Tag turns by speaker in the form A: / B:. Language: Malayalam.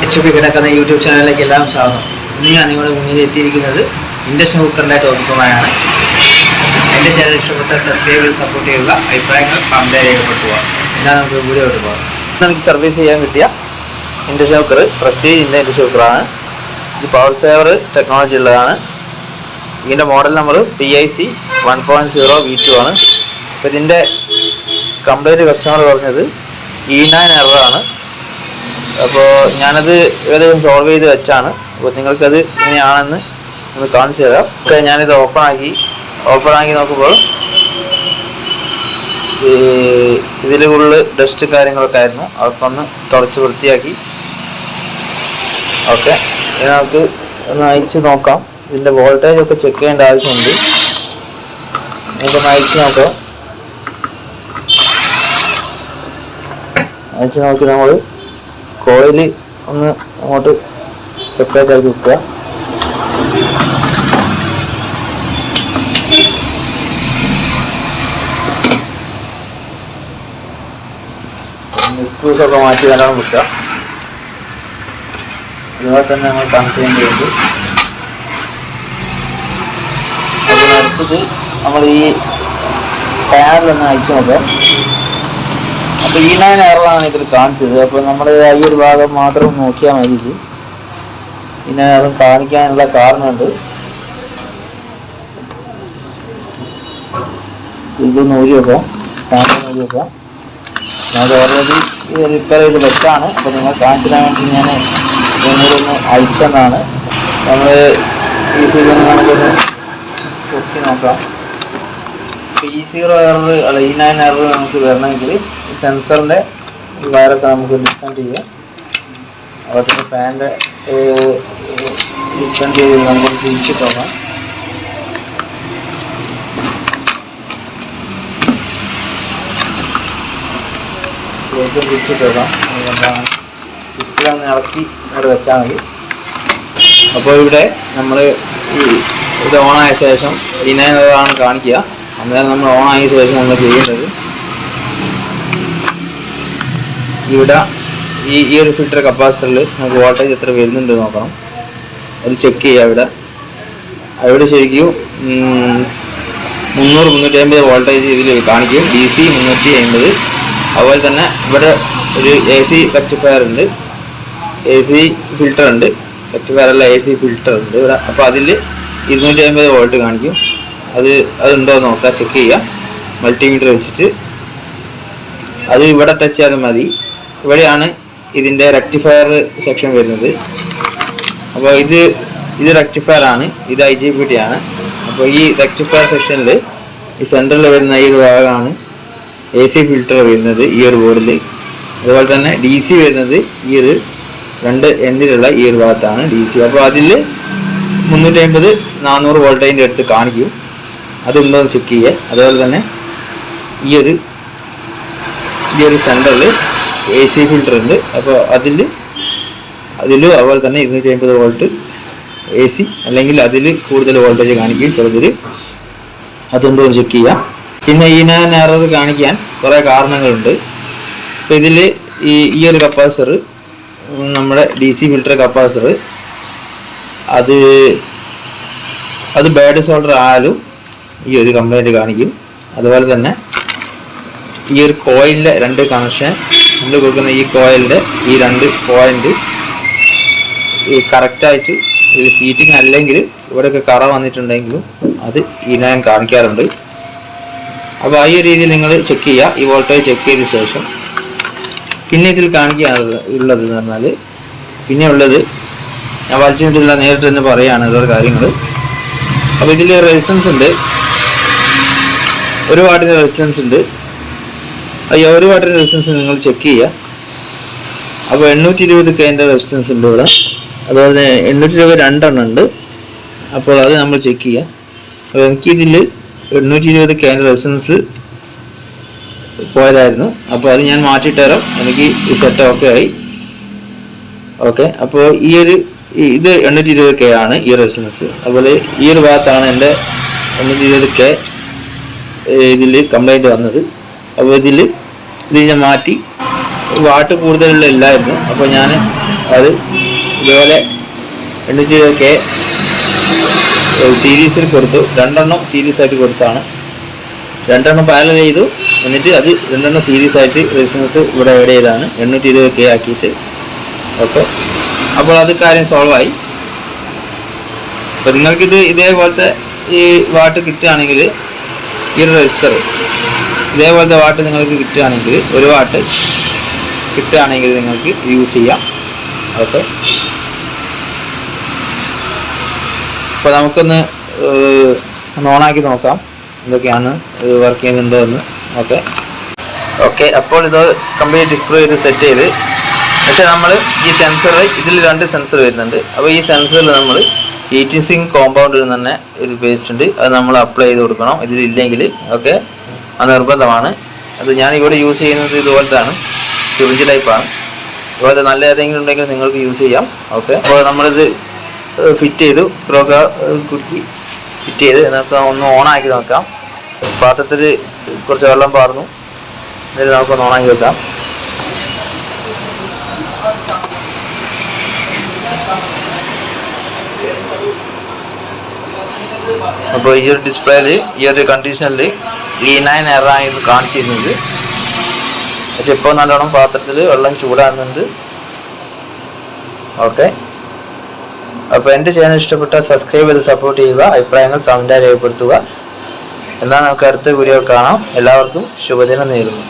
A: HP കിടക്കുന്ന യൂട്യൂബ് ചാനലിലേക്ക് എല്ലാം സ്വാഗതം. ഇന്ന് ഞാൻ നിങ്ങളുടെ മുന്നിൽ എത്തിയിരിക്കുന്നത് ഇൻഡക്ഷൻ കുക്കറിൻ്റെ ടോപ്പിക്കുമായാണ്. എൻ്റെ ചാനൽ ഇഷ്ടപ്പെട്ട സബ്സ്ക്രൈബ് ചെയ്ത് സപ്പോർട്ട് ചെയ്യുക, അഭിപ്രായങ്ങൾ കമൻറ്റ് രേഖപ്പെടുത്തുക. എന്നാൽ നമുക്ക് വീഡിയോട്ട് പോകാം. നമുക്ക് സർവീസ് ചെയ്യാൻ കിട്ടിയ ഇൻഡക്ഷൻ കുക്കർ പ്രസ്റ്റീജിൻ്റെ ഇൻഡക്ഷൻ കുക്കറാണ്. ഇത് പവർ സേവർ ടെക്നോളജി ഉള്ളതാണ്. ഇതിൻ്റെ മോഡൽ നമ്പർ PIC 1.0 V2 ആണ്. അപ്പോൾ ഇതിൻ്റെ കംപ്ലൈൻറ്റ് കസ്റ്റമർ പറഞ്ഞത് E9 എററാണ്. അപ്പോൾ ഞാനത് ഏകദേശം സോൾവ് ചെയ്ത് വെച്ചാണ്. അപ്പോൾ നിങ്ങൾക്കത് എങ്ങനെയാണെന്ന് ഒന്ന് കാണിച്ചു തരാം. ഓക്കെ, ഞാനിത് ഓപ്പൺ ആക്കി നോക്കുമ്പോൾ ഇതിൽ കൂടുതൽ ഡസ്റ്റ് കാര്യങ്ങളൊക്കെ ആയിരുന്നു. അതൊക്കെ ഒന്ന് തുടച്ച് വൃത്തിയാക്കി. ഓക്കെ, ഇനി നമുക്ക് ഒന്ന് അയച്ച് നോക്കാം. ഇതിൻ്റെ വോൾട്ടേജ് ഒക്കെ ചെക്ക് ചെയ്യേണ്ട ആവശ്യമുണ്ട്. നമുക്കൊന്ന് അയച്ച് നോക്കാം. അയച്ച് നോക്കി നമ്മൾ കോയിൽ ഒന്ന് അങ്ങോട്ട് സെപ്പറേറ്റ് ആക്കി വെക്കുക. സ്ക്രൂസൊക്കെ മാറ്റി നല്ലോണം വെക്കുക. അതുപോലെ തന്നെ നമ്മൾ കണക്ട് ചെയ്യേണ്ടതുണ്ട്. അതിനടുത്തത് നമ്മൾ ഈ പാനലൊന്ന് അയച്ചു നോക്കാം. അപ്പോൾ E9 എററാണ് ഇതിൽ കാണിച്ചത്. അപ്പോൾ നമ്മൾ ഈ ഒരു ഭാഗം മാത്രം നോക്കിയാൽ മതി. ഇത് E9 എറർ കാണിക്കാനുള്ള കാരണമുണ്ട്. ഇത് നൂരി വെക്കാം, പാനൽ നൂരി വെക്കാം. ഞാനത് ഓൾറെഡി റിപ്പയർ ചെയ്ത് വെച്ചാണ്. അപ്പോൾ നിങ്ങൾ കാണിച്ചു തരാൻ വേണ്ടി ഞാൻ ഒന്നൂരൊന്ന് അയച്ചെന്നാണ്. നമ്മൾ ഈ സീസൺ നമുക്കൊന്ന് പൊക്കി നോക്കാം. E0 എറർ അല്ല E9 എറർ നമുക്ക് വരണമെങ്കിൽ സെൻസറിൻ്റെ ഈ വയറൊക്കെ നമുക്ക് ഡിസ്കണക്ട് ചെയ്യാം. അതുപോലെ തന്നെ ഫാനിൻ്റെ ഡിസ്കണക്ട് ചെയ്ത് നമുക്ക് തിരിച്ചിട്ട് നോക്കാം. തിരിച്ചിട്ട് നോക്കാം. എന്താണ് ഡിസ്പ്ലേ ഒന്ന് ഇളക്കി അവിടെ വെച്ചാൽ മതി. അപ്പോൾ ഇവിടെ നമ്മൾ ഇത് ഓണായ ശേഷം E9 എററാണ് കാണിക്കുക. അന്നേരം നമ്മൾ ഓണായ ശേഷം നമ്മൾ ചെയ്യേണ്ടത് ഇവിടെ ഈ ഒരു ഫിൽറ്റർ കപ്പാസിറ്ററിൽ നമുക്ക് വോൾട്ടേജ് എത്ര വരുന്നുണ്ട് നോക്കണം. അത് ചെക്ക് ചെയ്യുക. അവിടെ ശരിക്കും 300-350 വോൾട്ടേജ് ഇതിൽ കാണിക്കും. DC 350. അതുപോലെ തന്നെ ഇവിടെ ഒരു AC റെക്ടിഫയർ ഉണ്ട്, AC ഫിൽറ്റർ ഉണ്ട്. റെക്ടിഫയർ അല്ല, AC ഫിൽറ്റർ ഉണ്ട് ഇവിടെ. അപ്പോൾ അതിൽ 250 വോൾട്ട് കാണിക്കും. അതുണ്ടോ എന്ന് നോക്കുക, ചെക്ക് ചെയ്യുക മൾട്ടിമീറ്റർ വെച്ചിട്ട്. അത് ഇവിടെ ടച്ച് ചെയ്താൽ മതി. ഇവിടെയാണ് ഇതിൻ്റെ റെക്ടിഫയർ സെക്ഷൻ വരുന്നത്. അപ്പോൾ ഇത് റെക്ടിഫയർ ആണ്, ഇത് IGBT ആണ്. അപ്പോൾ ഈ റെക്ടിഫയർ സെക്ഷനിൽ ഈ സെൻറ്ററിൽ വരുന്ന ഈ ഒരു ഭാഗമാണ് AC ഫിൽറ്റർ വരുന്നത് ഈ ഒരു ബോർഡിൽ. അതുപോലെ തന്നെ DC വരുന്നത് ഈ ഒരു 2 എൻഡിലുള്ള ഈ ഒരു ഭാഗത്താണ് DC. അപ്പോൾ അതിൽ 350-400 വോൾട്ടേജിൻ്റെ അടുത്ത് കാണിക്കും. അതുണ്ടോ എന്ന് ചെക്ക് ചെയ്യുക. അതുപോലെ തന്നെ ഈ ഒരു സെൻറ്ററിൽ AC ഫിൽറ്റർ ഉണ്ട്. അപ്പോൾ അതിലും അതുപോലെ തന്നെ 250 വോൾട്ട് AC അല്ലെങ്കിൽ അതിൽ കൂടുതൽ വോൾട്ടേജ് കാണിക്കും ചിലതിൽ. അതുണ്ടോ എന്ന് ചെക്ക് ചെയ്യാം. പിന്നെ E9 എറർ കാണിക്കാൻ കുറേ കാരണങ്ങളുണ്ട്. അപ്പോൾ ഇതിൽ ഈ ഒരു കപ്പാസിറ്റർ, നമ്മുടെ DC ഫിൽറ്റർ കപ്പാസിറ്റർ, അത് ബാഡ് സോൾഡർ ആയാലും ഈ ഒരു കംപ്ലൈൻറ്റ് കാണിക്കും. അതുപോലെ തന്നെ ഈ ഒരു കോയിലിൻ്റെ 2 കണക്ഷൻ നമ്മൾ കൊടുക്കുന്ന ഈ കോയിലിൻ്റെ ഈ 2 പോയിൻ്റ് ഈ കറക്റ്റായിട്ട് ഇത് സീറ്റിംഗ് അല്ലെങ്കിൽ ഇവിടെയൊക്കെ കറ വന്നിട്ടുണ്ടെങ്കിലും അത് E9 കാണിക്കാറുണ്ട്. അപ്പോൾ ഈ രീതിയിൽ നിങ്ങൾ ചെക്ക് ചെയ്യുക. ഈ വോൾട്ടേജ് ചെക്ക് ചെയ്ത ശേഷം പിന്നെ ഇതിൽ കാണിക്കാനുള്ളത് എന്ന് പറഞ്ഞാൽ പിന്നെ ഉള്ളത് ഞാൻ വലിച്ചിട്ടില്ല, നേരിട്ട് തന്നെ പറയുകയാണ് ഓരോ കാര്യങ്ങൾ. അപ്പോൾ ഇതിൽ റെസിസ്റ്റൻസ് ഉണ്ട്, 1 വാട്ടിൻ്റെ റെസിസ്റ്റൻസ് ഉണ്ട്. ഈ 1 വാട്ടിൻ്റെ റെസിസ്റ്റൻസ് നിങ്ങൾ ചെക്ക് ചെയ്യുക. അപ്പോൾ 820K റെസിസ്റ്റൻസ് ഉണ്ട് ഇവിടെ. അതുപോലെ 820 2 ഉണ്ട്. അപ്പോൾ അത് നമ്മൾ ചെക്ക് ചെയ്യുക. അപ്പോൾ എനിക്കിതിൽ 820K റെസിസ്റ്റൻസ് പോയതായിരുന്നു. അപ്പോൾ അത് ഞാൻ മാറ്റിയിട്ട് തരാം. എനിക്ക് ഈ സെറ്റ് ഓക്കെ ആയി. ഓക്കെ, അപ്പോൾ ഇത് 820K ആണ് ഈ റെസിസ്റ്റൻസ്. അതുപോലെ ഈ ഒരു ഭാഗത്താണ് എൻ്റെ 820K ഇതിൽ കംപ്ലൈൻറ്റ് വന്നത്. അപ്പോൾ ഇത് ഞാൻ മാറ്റി വാട്ട് കൂടുതലുള്ള ഇല്ലായിരുന്നു. അപ്പോൾ ഞാൻ അത് ഇതുപോലെ 820K സീരീസിൽ കൊടുത്തു. 2 സീരീസ് ആയിട്ട് കൊടുത്താണ്. 2 പാരലൽ ചെയ്തു. എന്നിട്ട് അത് 2 സീരീസ് ആയിട്ട് റെസിസ്റ്റൻസ് ഇവിടെ ആഡ് ചെയ്താണ് 820K ആക്കിയിട്ട്. ഓക്കെ, അപ്പോൾ അത് കാര്യം സോൾവ് ആയി. അപ്പോൾ നിങ്ങൾക്കിത് ഇതേപോലത്തെ ഈ വാട്ട് കിട്ടുകയാണെങ്കിൽ, ഈ റെസിസ്റ്റർ ഇതേപോലത്തെ വാട്ട് നിങ്ങൾക്ക് കിട്ടുകയാണെങ്കിൽ, 1 വാട്ട് കിട്ടുകയാണെങ്കിൽ നിങ്ങൾക്ക് യൂസ് ചെയ്യാം. ഓക്കെ, അപ്പോൾ നമുക്കൊന്ന് ഓണാക്കി നോക്കാം എന്തൊക്കെയാണ് വർക്ക് ചെയ്യുന്നുണ്ടോ എന്ന്. ഓക്കെ, അപ്പോൾ ഇത് കംപ്ലീറ്റ് ഡിസ്പ്ലേ ചെയ്ത് സെറ്റ് ചെയ്ത്. പക്ഷേ നമ്മൾ ഈ സെൻസർ, ഇതിൽ 2 സെൻസർ വരുന്നുണ്ട്. അപ്പോൾ ഈ സെൻസറിൽ നമ്മൾ ഹീറ്റിംഗ് സിങ്ക് കോമ്പൗണ്ടിൽ തന്നെ ഒരു പേസ്റ്റ് ഉണ്ട്, അത് നമ്മൾ അപ്ലൈ ചെയ്ത് കൊടുക്കണം. ഇതിലില്ലെങ്കിൽ ഓക്കെ, അത് നിർബന്ധമാണ്. അത് ഞാൻ ഇവിടെ യൂസ് ചെയ്യുന്നത് ഇതുപോലത്താണ്, സിറിഞ്ച് ടൈപ്പാണ്. അതുപോലെ നല്ല ഏതെങ്കിലും ഉണ്ടെങ്കിൽ നിങ്ങൾക്ക് യൂസ് ചെയ്യാം. ഓക്കെ, അപ്പോൾ നമ്മളിത് ഫിറ്റ് ചെയ്തു, സ്ക്രൂ കുറ്റി ഫിറ്റ് ചെയ്ത്. നമുക്ക് ഒന്ന് ഓണാക്കി നോക്കാം. പാത്രത്തിൽ കുറച്ച് വെള്ളം പാർന്നു, എന്നിട്ട് നമുക്കൊന്ന് ഓണാക്കി വെക്കാം. അപ്പോൾ ഈ ഒരു ഡിസ്പ്ലേയിൽ, ഈ ഒരു കണ്ടീഷനിൽ E9 എറായിരുന്നു കാണിച്ചിരുന്നത്. പക്ഷെ ഇപ്പോൾ നല്ലോണം പാത്രത്തിൽ വെള്ളം ചൂടാകുന്നുണ്ട്. ഓക്കെ, അപ്പോൾ എൻ്റെ ചാനൽ ഇഷ്ടപ്പെട്ടാൽ സബ്സ്ക്രൈബ് ചെയ്ത് സപ്പോർട്ട് ചെയ്യുക. അഭിപ്രായങ്ങൾ കമൻറ്റായി രേഖപ്പെടുത്തുക. എന്നാൽ നമുക്ക് അടുത്ത വീഡിയോ കാണാം. എല്ലാവർക്കും ശുഭദിനം നേരുന്നു.